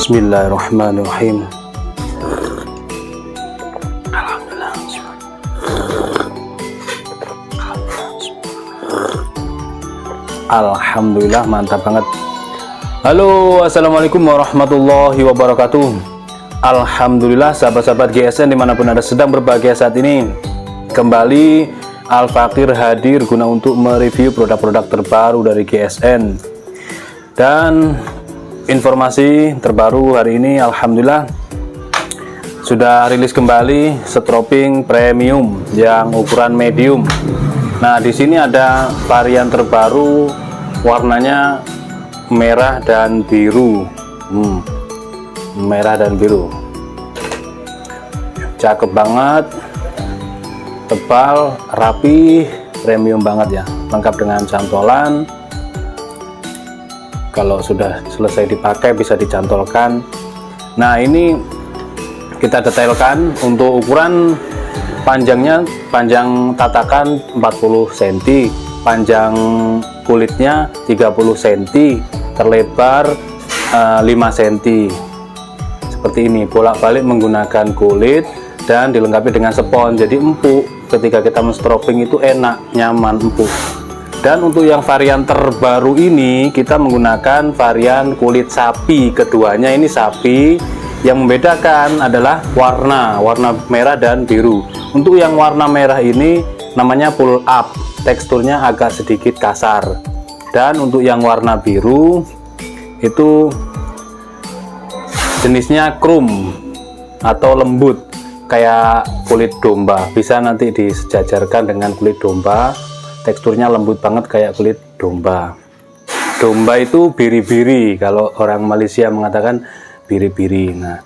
Bismillahirrahmanirrahim. Alhamdulillah, mantap banget. Halo, assalamualaikum warahmatullahi wabarakatuh. Alhamdulillah, sahabat-sahabat GSN dimanapun Anda sedang berbahagia saat ini. Kembali Al Fakir hadir guna untuk mereview produk-produk terbaru dari GSN. Dan informasi terbaru hari ini, alhamdulillah sudah rilis kembali Stroping Premium yang ukuran medium. Nah, di sini ada varian terbaru, warnanya merah dan biru. Merah dan biru, cakep banget, tebal, rapi, premium banget ya, lengkap dengan cantolan. Kalau sudah selesai dipakai bisa dicantolkan. Nah, ini kita detailkan untuk ukuran panjangnya, panjang tatakan 40 cm, panjang kulitnya 30 cm, terlebar 5 cm. Seperti ini, bolak-balik menggunakan kulit dan dilengkapi dengan spons, jadi empuk. Ketika kita menstroping itu enak, nyaman, empuk. Dan untuk yang varian terbaru ini kita menggunakan varian kulit sapi. Keduanya ini sapi. Yang membedakan adalah warna merah dan biru. Untuk yang warna merah ini namanya pull up, teksturnya agak sedikit kasar. Dan untuk yang warna biru itu jenisnya krum atau lembut kayak kulit domba. Bisa nanti disejajarkan dengan kulit domba. Teksturnya lembut banget kayak kulit domba. Domba itu biri-biri, kalau orang Malaysia mengatakan biri-biri. Nah,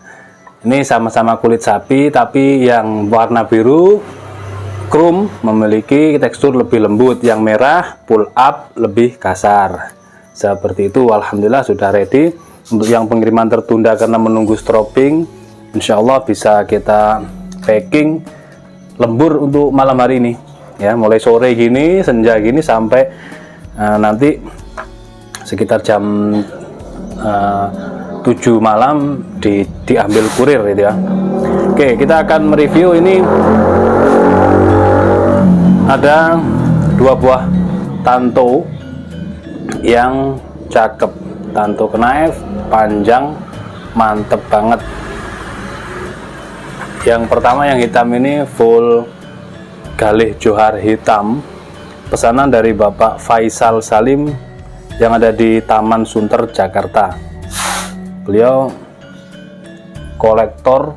ini sama-sama kulit sapi, tapi yang warna biru krum memiliki tekstur lebih lembut, yang merah pull up lebih kasar. Seperti itu. Alhamdulillah sudah ready. Untuk yang pengiriman tertunda karena menunggu stroping, insya Allah bisa kita packing lembur untuk malam hari ini ya, mulai sore gini, senja gini sampai nanti sekitar jam 7 malam diambil kurir gitu ya. Oke, kita akan mereview ini. Ada 2 buah tanto yang cakep, tanto knife panjang, mantep banget. Yang pertama yang hitam ini full galih johar hitam, pesanan dari Bapak Faisal Salim yang ada di Taman Sunter, Jakarta. Beliau kolektor,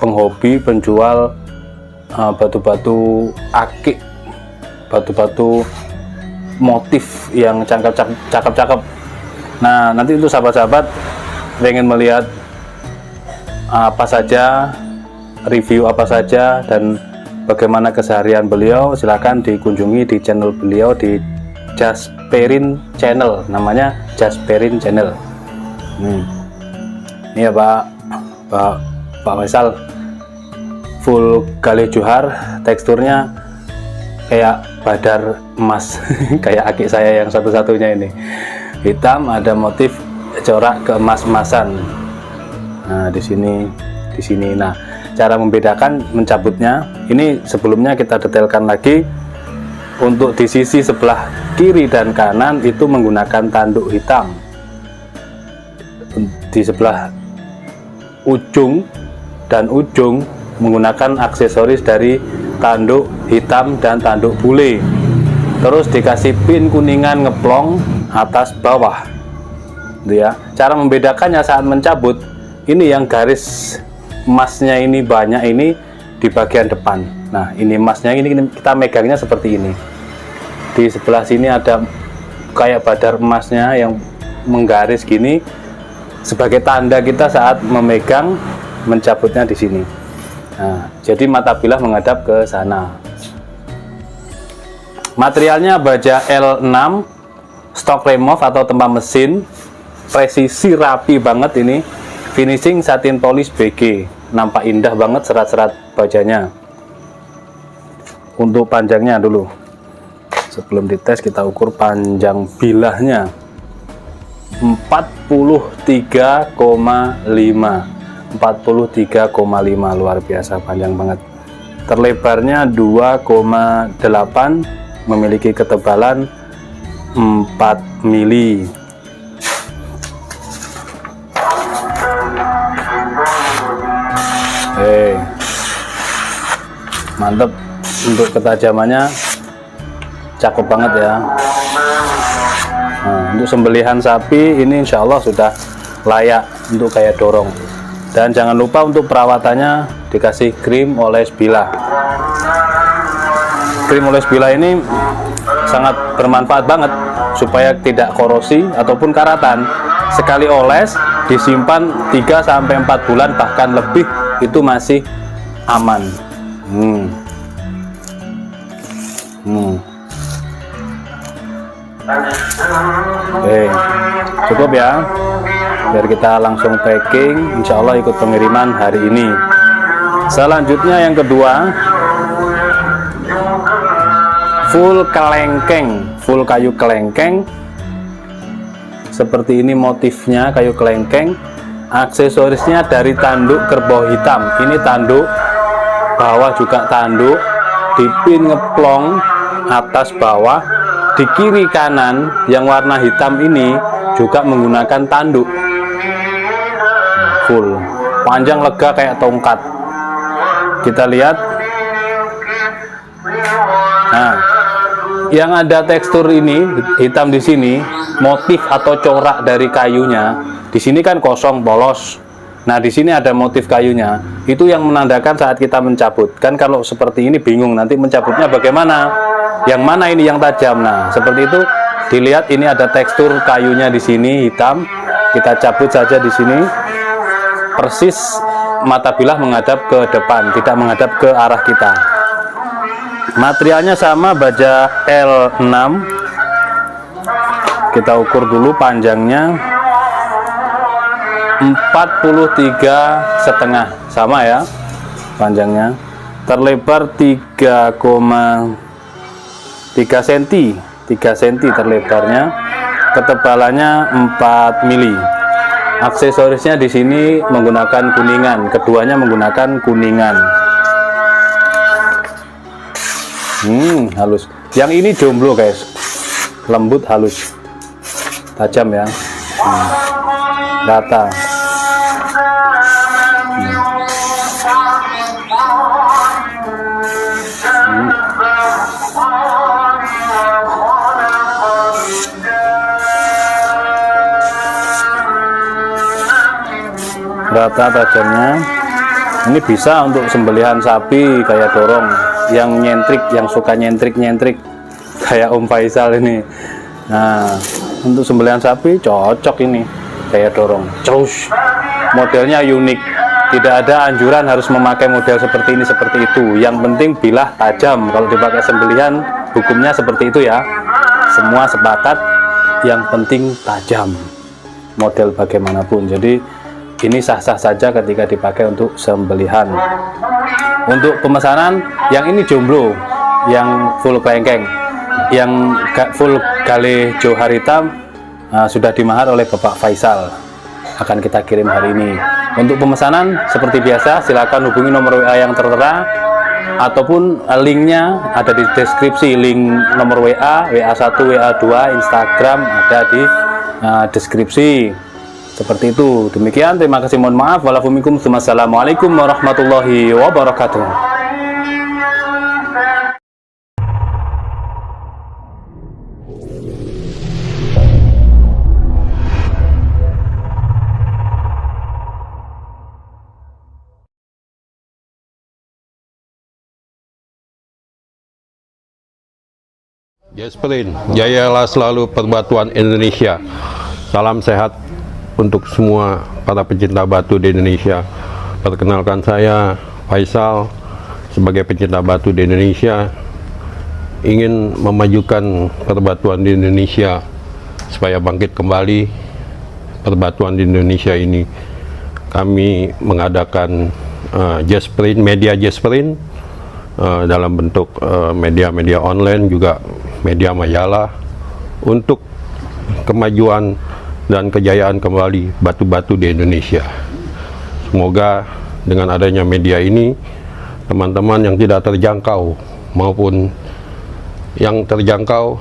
penghobi, penjual batu-batu akik, batu-batu motif yang cakep-cakep. Nah, nanti untuk sahabat-sahabat pengen melihat apa saja, review apa saja, dan bagaimana keseharian beliau, silahkan dikunjungi di channel beliau di Jasperin Channel, namanya Jasperin Channel. Ini ya Pak Faisal, full galih johar, teksturnya kayak badar emas kayak aki saya yang satu-satunya ini, hitam, ada motif corak keemas-emasan. Nah, di sini. Nah, cara membedakan mencabutnya ini sebelumnya kita detailkan lagi. Untuk di sisi sebelah kiri dan kanan itu menggunakan tanduk hitam. Di sebelah ujung dan ujung menggunakan aksesoris dari tanduk hitam dan tanduk bule. Terus dikasih pin kuningan ngeplong atas bawah. Gitu ya. Cara membedakannya saat mencabut, ini yang garis emasnya ini banyak ini di bagian depan. Nah, ini emasnya ini kita megangnya seperti ini. Di sebelah sini ada kayak badar emasnya yang menggaris gini sebagai tanda kita saat memegang, mencabutnya di sini. Nah, jadi mata bilah menghadap ke sana. Materialnya baja L6, stok remove atau tempa mesin, presisi rapi banget ini. Finishing satin polish BG, nampak indah banget serat-serat bajanya. Untuk panjangnya dulu, sebelum dites kita ukur panjang bilahnya 43,5, luar biasa panjang banget. Terlebarnya 2,8, memiliki ketebalan 4 mili. Mantep. Untuk ketajamannya cakep banget ya. Nah, untuk sembelihan sapi ini insya Allah sudah layak untuk kayak dorong. Dan jangan lupa untuk perawatannya dikasih krim oles bilah. Krim oles bilah ini sangat bermanfaat banget supaya tidak korosi ataupun karatan. Sekali oles disimpan 3-4 bulan bahkan lebih itu masih aman. Oke, cukup ya, biar kita langsung packing. Insya Allah ikut pengiriman hari ini. Selanjutnya yang kedua, full kelengkeng, full kayu kelengkeng seperti ini motifnya, kayu kelengkeng. Aksesorisnya dari tanduk kerbau hitam. Ini tanduk, bawah juga tanduk, dipin ngeplong atas bawah. Di kiri kanan yang warna hitam ini juga menggunakan tanduk full, panjang lega kayak tongkat. Kita lihat. Nah, yang ada tekstur ini hitam di sini, motif atau corak dari kayunya. Di sini kan kosong polos. Nah, di sini ada motif kayunya. Itu yang menandakan saat kita mencabut. Kan kalau seperti ini bingung nanti mencabutnya bagaimana? Yang mana ini yang tajam? Nah, seperti itu. Dilihat ini ada tekstur kayunya di sini hitam. Kita cabut saja di sini. Persis mata bilah menghadap ke depan, tidak menghadap ke arah kita. Materialnya sama, baja L6. Kita ukur dulu panjangnya 43,5 sama ya panjangnya. Terlebar 3,3 cm, 3 cm terlebarnya. Ketebalannya 4 mili. Aksesorisnya di sini menggunakan kuningan, keduanya menggunakan kuningan. Halus. Yang ini jomblo guys, lembut, halus, tajam ya. Rata. Rata tajamnya. Ini bisa untuk sembelihan sapi kayak dorong, yang nyentrik, yang suka nyentrik kayak Om Faisal ini. Nah, untuk sembelihan sapi cocok ini, saya dorong terus. Modelnya unik, tidak ada anjuran harus memakai model seperti ini seperti itu. Yang penting bilah tajam. Kalau dipakai sembelihan hukumnya seperti itu ya, semua sepakat, yang penting tajam, model bagaimanapun. Jadi ini sah-sah saja ketika dipakai untuk sembelihan. Untuk pemesanan, yang ini jomblo, yang full kelengkeng, yang full gale johar hitam sudah dimahar oleh Bapak Faisal, akan kita kirim hari ini. Untuk pemesanan seperti biasa, silakan hubungi nomor WA yang tertera ataupun linknya ada di deskripsi. Link nomor WA, WA1, WA2, Instagram ada di deskripsi. Seperti itu. Demikian, terima kasih, mohon maaf. Wassalamualaikum warahmatullahi wabarakatuh. Jasperin, jayalah selalu perbatuan Indonesia. Salam sehat untuk semua para pecinta batu di Indonesia. Perkenalkan, saya Faisal, sebagai pecinta batu di Indonesia, ingin memajukan perbatuan di Indonesia supaya bangkit kembali perbatuan di Indonesia ini. Kami mengadakan Jasperin, media Jasperin dalam bentuk media-media online, juga media majalah, untuk kemajuan dan kejayaan kembali batu-batu di Indonesia. Semoga dengan adanya media ini, teman-teman yang tidak terjangkau maupun yang terjangkau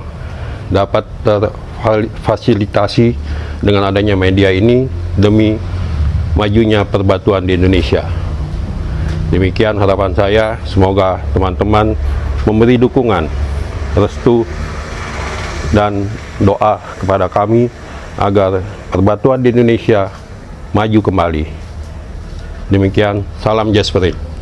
dapat terfasilitasi dengan adanya media ini demi majunya perbatuan di Indonesia. Demikian harapan saya, semoga teman-teman memberi dukungan, restu, dan doa kepada kami agar perbatuan di Indonesia maju kembali. Demikian, salam Jasperin.